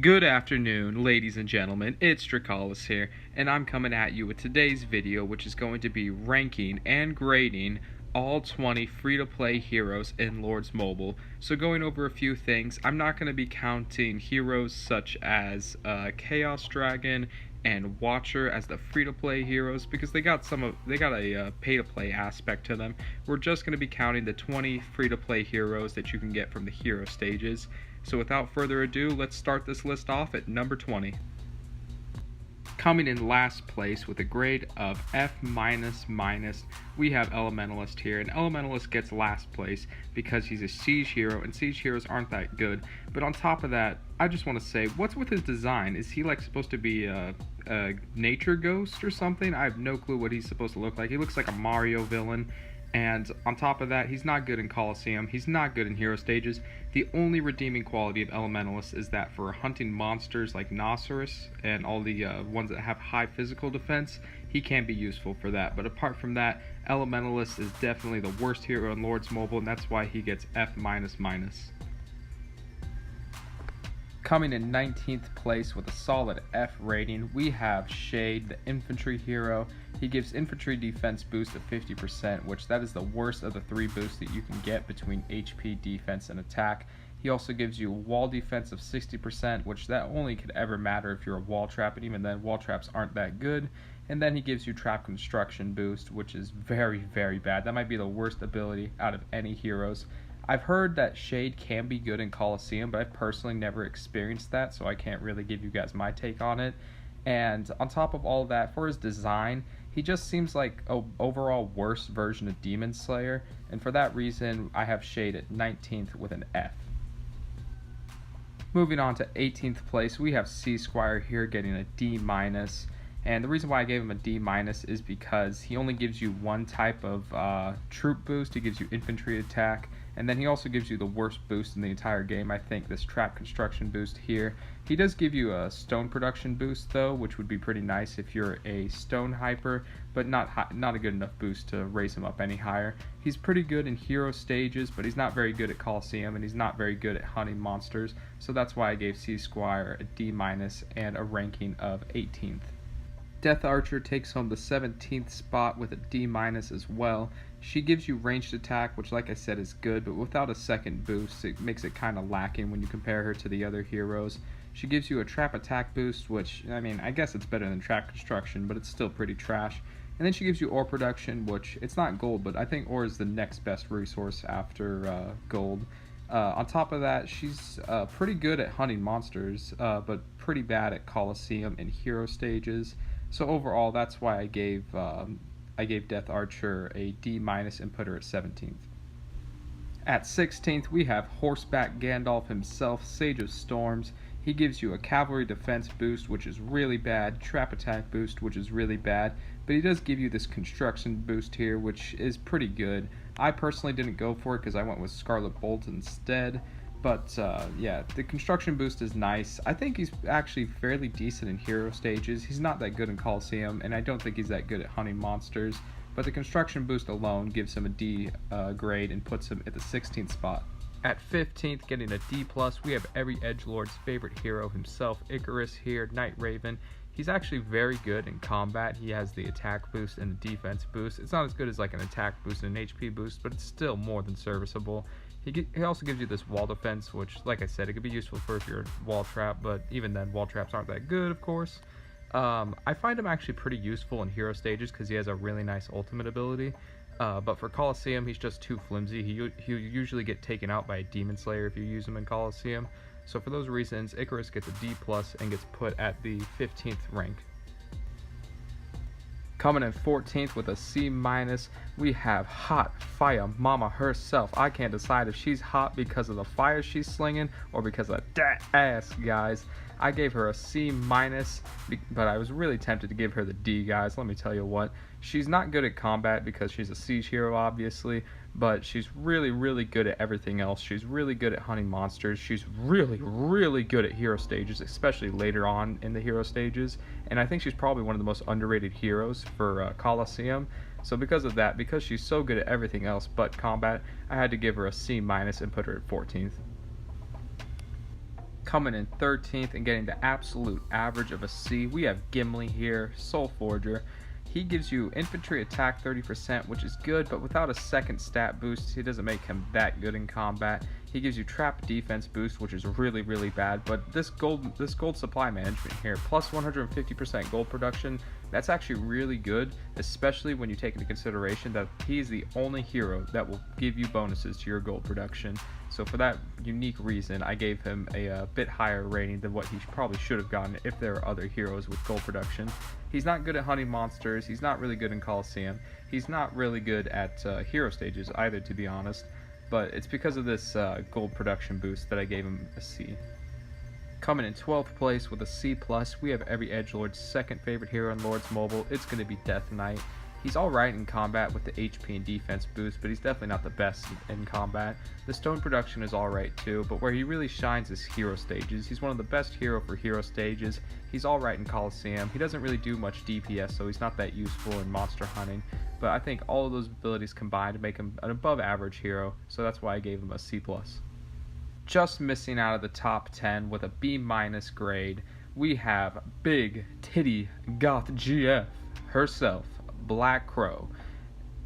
Good afternoon, ladies and gentlemen, it's Trickster here, and I'm coming at you with today's video, which is going to be ranking and grading all 20 free-to-play heroes in Lords Mobile. So going over a few things, I'm not going to be counting heroes such as Chaos Dragon and Watcher as the free-to-play heroes because they got a pay-to-play aspect to them. We're just going to be counting the 20 free-to-play heroes that you can get from the hero stages. So without further ado, let's start this list off at number 20. Coming in last place with a grade of F-, we have Elementalist here, and Elementalist gets last place because he's a siege hero, and siege heroes aren't that good. But on top of that, I just want to say, what's with his design? Is he like supposed to be a nature ghost or something? I have no clue what he's supposed to look like. He looks like a Mario villain. And on top of that, he's not good in Colosseum, he's not good in hero stages. The only redeeming quality of Elementalist is that for hunting monsters like Nosferatu and all the ones that have high physical defense, he can be useful for that. But apart from that, Elementalist is definitely the worst hero in Lords Mobile, and that's why he gets F-. Coming in 19th place with a solid F rating, we have Shade, the infantry hero. He gives infantry defense boost of 50%, which that is the worst of the 3 boosts that you can get between HP, defense, and attack. He also gives you wall defense of 60%, which that only could ever matter if you're a wall trap, and even then wall traps aren't that good. And then he gives you trap construction boost, which is very, very bad. That might be the worst ability out of any heroes. I've heard that Shade can be good in Colosseum, but I've personally never experienced that, so I can't really give you guys my take on it. And on top of all of that, for his design, he just seems like an overall worse version of Demon Slayer, and for that reason, I have Shade at 19th with an F. Moving on to 18th place, we have Squire here getting a D-. And the reason why I gave him a D- is because he only gives you one type of troop boost. He gives you infantry attack, and then he also gives you the worst boost in the entire game, I think, this trap construction boost here. He does give you a stone production boost though, which would be pretty nice if you're a stone hyper, but not a good enough boost to raise him up any higher. He's pretty good in hero stages, but he's not very good at Colosseum, and he's not very good at hunting monsters, so that's why I gave Squire a D- and a ranking of 18th. Death Archer takes home the 17th spot with a D- as well. She gives you ranged attack, which like I said is good, but without a second boost, it makes it kind of lacking when you compare her to the other heroes. She gives you a trap attack boost, which, I mean, I guess it's better than trap construction, but it's still pretty trash. And then she gives you ore production, which, it's not gold, but I think ore is the next best resource after gold. On top of that, she's pretty good at hunting monsters, but pretty bad at Colosseum and hero stages. So overall, that's why I gave Death Archer a D- and put her at 17th. At 16th, we have horseback Gandalf himself, Sage of Storms. He gives you a cavalry defense boost, which is really bad, trap attack boost, which is really bad, but he does give you this construction boost here, which is pretty good. I personally didn't go for it because I went with Scarlet Bolton instead. But yeah, the construction boost is nice. I think he's actually fairly decent in hero stages. He's not that good in Colosseum, and I don't think he's that good at hunting monsters. But the construction boost alone gives him a D grade and puts him at the 16th spot. At 15th, getting a D+, we have every edgelord's favorite hero himself, Icarus here, Night Raven. He's actually very good in combat. He has the attack boost and the defense boost. It's not as good as like an attack boost and an HP boost, but it's still more than serviceable. He also gives you this wall defense, which, like I said, it could be useful for if you're a wall trap, but even then, wall traps aren't that good, of course. I find him actually pretty useful in hero stages because he has a really nice ultimate ability. But for Colosseum, he's just too flimsy. He'll usually get taken out by a Demon Slayer if you use him in Colosseum. So for those reasons, Icarus gets a D+ and gets put at the 15th rank. Coming in 14th with a C-, we have Hotfire Mama herself. I can't decide if she's hot because of the fire she's slinging or because of that ass, guys. I gave her a C-, but I was really tempted to give her the D, guys. Let me tell you what. She's not good at combat because she's a siege hero, obviously, but she's really, really good at everything else. She's really good at hunting monsters. She's really, really good at hero stages, especially later on in the hero stages. And I think she's probably one of the most underrated heroes for Colosseum. So because of that, because she's so good at everything else but combat, I had to give her a C- and put her at 14th. Coming in 13th and getting the absolute average of a C, we have Gimli here, Soul Forger. He gives you infantry attack 30%, which is good, but without a second stat boost, it doesn't make him that good in combat. He gives you trap defense boost, which is really, really bad, but this gold supply management here, plus 150% gold production, that's actually really good, especially when you take into consideration that he's the only hero that will give you bonuses to your gold production. So for that unique reason, I gave him a bit higher rating than what he probably should have gotten if there were other heroes with gold production. He's not good at hunting monsters, he's not really good in Colosseum, he's not really good at hero stages either, to be honest, but it's because of this gold production boost that I gave him a C. Coming in 12th place with a C+, we have every edgelord's second favorite hero in Lord's Mobile. It's going to be Death Knight. He's alright in combat with the HP and defense boost, but he's definitely not the best in combat. The stone production is alright too, but where he really shines is hero stages. He's one of the best hero for hero stages. He's alright in Colosseum. He doesn't really do much DPS, so he's not that useful in monster hunting, but I think all of those abilities combined to make him an above average hero, so that's why I gave him a C+. Just missing out of the top 10 with a B- grade, we have Big Titty Goth GF herself, Black Crow,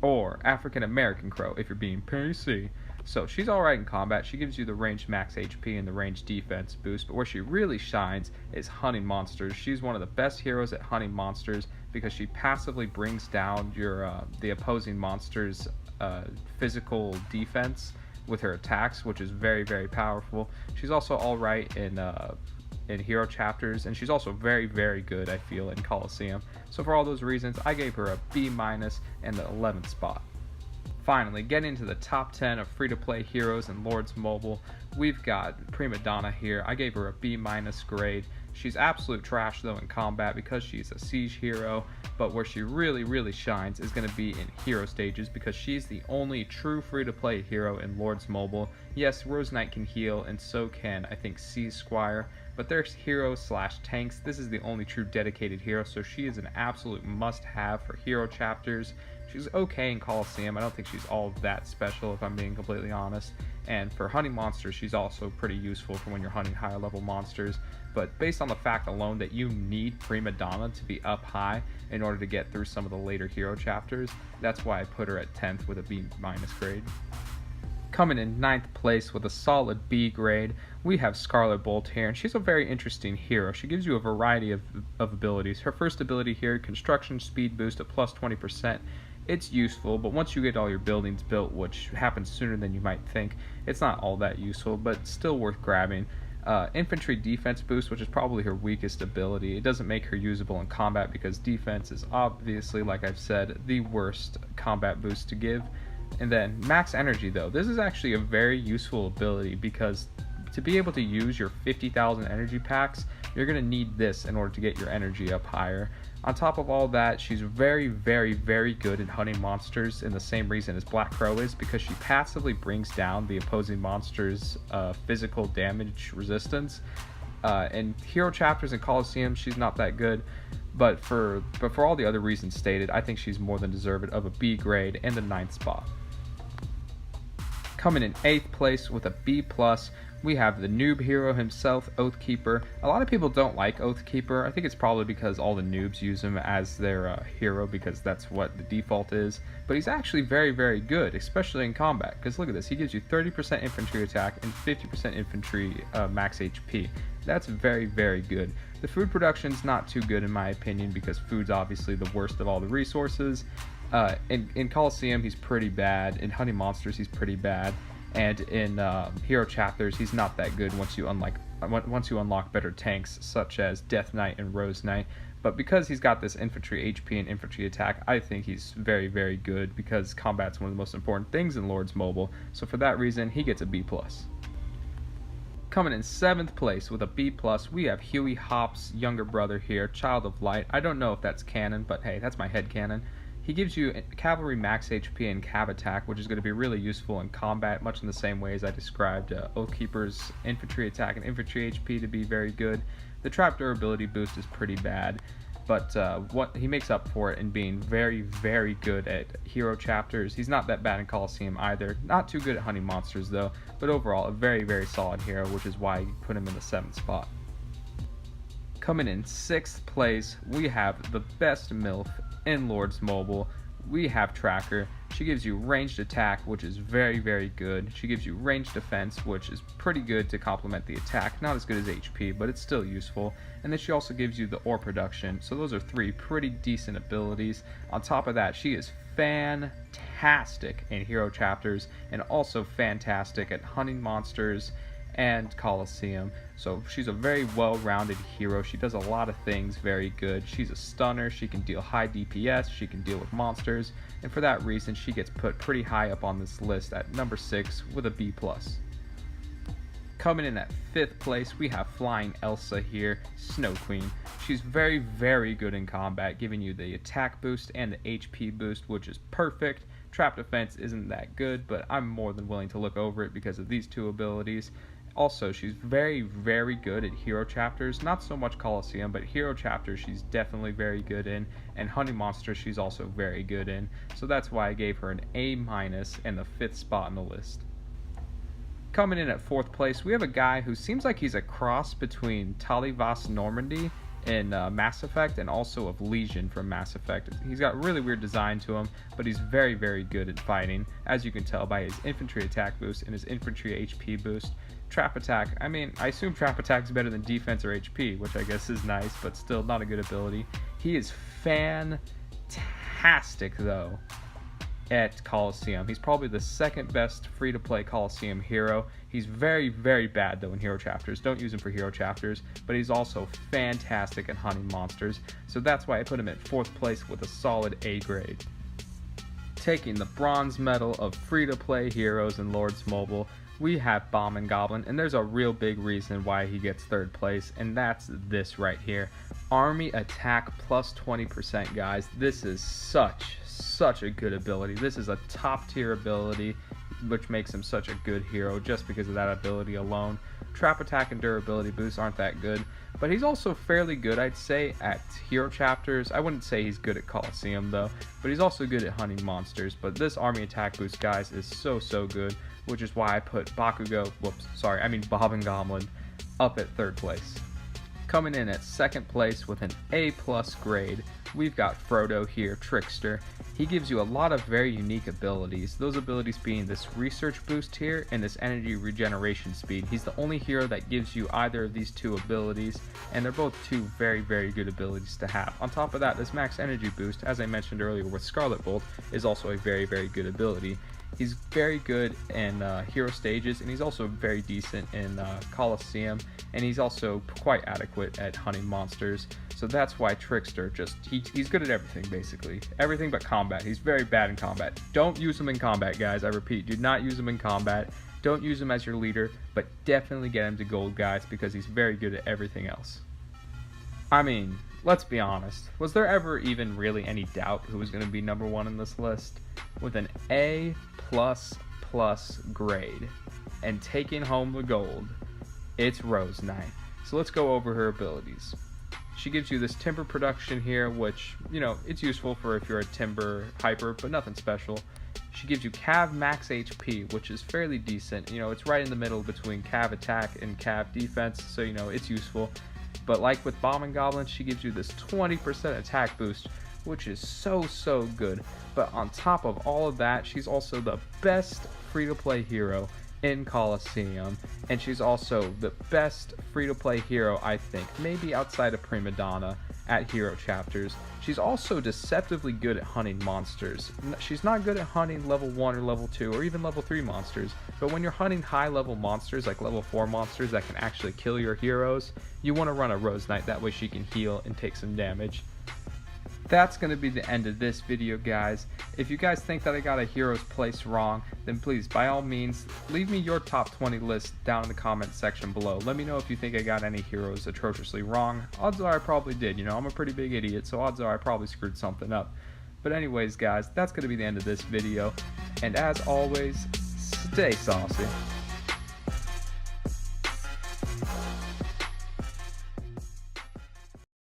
or African American Crow if you're being PC. So she's alright in combat, she gives you the ranged max HP and the ranged defense boost, but where she really shines is hunting monsters. She's one of the best heroes at hunting monsters because she passively brings down your the opposing monster's physical defense with her attacks, which is very, very powerful. She's also alright in hero chapters, and she's also very, very good, I feel, in Colosseum. So for all those reasons, I gave her a B- and the 11th spot. Finally, getting into the top 10 of free-to-play heroes in Lord's Mobile, we've got Primadonna here. I gave her a B- grade. She's absolute trash though in combat because she's a siege hero, but where she really, really shines is going to be in hero stages because she's the only true free-to-play hero in Lord's Mobile. Yes, Rose Knight can heal, and so can, I think, Squire, but they're heroes slash tanks. This is the only true dedicated hero, so she is an absolute must-have for hero chapters. She's okay in Colosseum. I don't think she's all that special, if I'm being completely honest. And for hunting monsters, she's also pretty useful for when you're hunting higher level monsters. But based on the fact alone that you need Primadonna to be up high in order to get through some of the later hero chapters, that's why I put her at 10th with a B- grade. Coming in 9th place with a solid B grade, we have Scarlet Bolton here, and she's a very interesting hero. She gives you a variety of abilities. Her first ability here, construction speed boost at plus 20%. It's useful, but once you get all your buildings built, which happens sooner than you might think, it's not all that useful, but still worth grabbing. Infantry defense boost, which is probably her weakest ability. It doesn't make her usable in combat because defense is obviously, like I've said, the worst combat boost to give. And then max energy though. This is actually a very useful ability because to be able to use your 50,000 energy packs, you're going to need this in order to get your energy up higher. On top of all that, she's very, very, very good at hunting monsters in the same reason as Black Crow is, because she passively brings down the opposing monster's physical damage resistance. In hero chapters and Colosseum, she's not that good, but for all the other reasons stated, I think she's more than deserving of a B grade and the 9th spot. Coming in 8th place with a B+, we have the noob hero himself, Oathkeeper. A lot of people don't like Oathkeeper. I think it's probably because all the noobs use him as their hero because that's what the default is. But he's actually very, very good, especially in combat. Because look at this, he gives you 30% infantry attack and 50% infantry max HP. That's very, very good. The food production's not too good in my opinion because food's obviously the worst of all the resources. In Colosseum, he's pretty bad. In hunting monsters, he's pretty bad. And in hero chapters, he's not that good once you unlock better tanks such as Death Knight and Rose Knight. But because he's got this infantry HP and infantry attack, I think he's very, very good because combat's one of the most important things in Lord's Mobile. So for that reason, he gets a B+. Coming in 7th place with a B+, we have Huey Hop's younger brother here, Child of Light. I don't know if that's canon, but hey, that's my head canon. He gives you cavalry max HP and cav attack, which is going to be really useful in combat, much in the same way as I described Oathkeeper's infantry attack and infantry HP to be very good. The trap durability boost is pretty bad. but what he makes up for it in being very, very good at hero chapters. He's not that bad in Colosseum either. Not too good at hunting monsters though, but overall a very, very solid hero, which is why you put him in the 7th spot. Coming in 6th place, we have the best MILF in Lords Mobile. We have Tracker. She gives you ranged attack, which is very, very good. She gives you ranged defense, which is pretty good to complement the attack. Not as good as HP, but it's still useful. And then she also gives you the ore production. So those are 3 pretty decent abilities. On top of that, she is fantastic in hero chapters and also fantastic at hunting monsters and Colosseum. So she's a very well-rounded hero. She does a lot of things very good. She's a stunner. She can deal high DPS. She can deal with monsters. And for that reason, she gets put pretty high up on this list at number 6 with a B+. Coming in at 5th place, we have Flying Elsa here, Snow Queen. She's very, very good in combat, giving you the attack boost and the HP boost, which is perfect. Trap defense isn't that good, but I'm more than willing to look over it because of these 2 abilities. Also, she's very, very good at hero chapters. Not so much Colosseum, but hero chapters she's definitely very good in. And hunting monsters she's also very good in. So that's why I gave her an A- and the 5th spot on the list. Coming in at 4th place, we have a guy who seems like he's a cross between Talivas Normandy in Mass Effect and also of Legion from Mass Effect. He's got a really weird design to him, but he's very, very good at fighting, as you can tell by his infantry attack boost and his infantry HP boost. Trap attack, I mean, I assume trap attack is better than defense or HP, which I guess is nice, but still not a good ability. He is fantastic, though, at Colosseum. He's probably the 2nd best free-to-play Colosseum hero. He's very, very bad, though, in hero chapters. Don't use him for hero chapters, but he's also fantastic at hunting monsters, so that's why I put him at 4th place with a solid A grade. Taking the bronze medal of free-to-play heroes in Lords Mobile, we have Bomb and Goblin, and there's a real big reason why he gets 3rd place, and that's this right here. Army attack plus 20%, guys. This is such a good ability. This is a top tier ability, which makes him such a good hero just because of that ability alone. Trap attack and durability boosts aren't that good, but he's also fairly good, I'd say, at hero chapters. I wouldn't say he's good at Colosseum though, but he's also good at hunting monsters. But this army attack boost, guys, is so good, which is why I put Bob and Goblin up at 3rd place. Coming in at 2nd place with an A+ grade, we've got Frodo here, Trickster. He gives you a lot of very unique abilities, those abilities being this research boost here and this energy regeneration speed. He's the only hero that gives you either of these 2 abilities, and they're both 2 very, very good abilities to have. On top of that, this max energy boost, as I mentioned earlier with Scarlet Bolton, is also a very, very good ability. He's very good in hero stages, and he's also very decent in Colosseum, and he's also quite adequate at hunting monsters. So that's why Trickster he's good at everything, basically. Everything but combat. He's very bad in combat. Don't use him in combat, guys. I repeat, do not use him in combat. Don't use him as your leader, but definitely get him to gold, guys, because he's very good at everything else. I mean, let's be honest. Was there ever even really any doubt who was going to be number 1 in this list? With an A++ grade and taking home the gold, it's Rose Knight. So let's go over her abilities. She gives you this timber production here, which, you know, it's useful for if you're a timber hyper, but nothing special. She gives you Cav max HP, which is fairly decent. You know, it's right in the middle between Cav attack and Cav defense, so, you know, it's useful. But like with Bomb and Goblin, she gives you this 20% attack boost, which is so good. But on top of all of that, she's also the best free-to-play hero in Colosseum, and she's also the best free-to-play hero, I think, maybe outside of Primadonna, at hero chapters. She's also deceptively good at hunting monsters. She's not good at hunting level 1 or level 2 or even level 3 monsters, but when you're hunting high level monsters like level 4 monsters that can actually kill your heroes, you want to run a Rose Knight, that way she can heal and take some damage. That's going to be the end of this video, guys. If you guys think that I got a hero's place wrong, then please, by all means, leave me your top 20 list down in the comment section below. Let me know if you think I got any heroes atrociously wrong. Odds are I probably did. You know, I'm a pretty big idiot, so odds are I probably screwed something up. But anyways, guys, that's going to be the end of this video. And as always, stay saucy.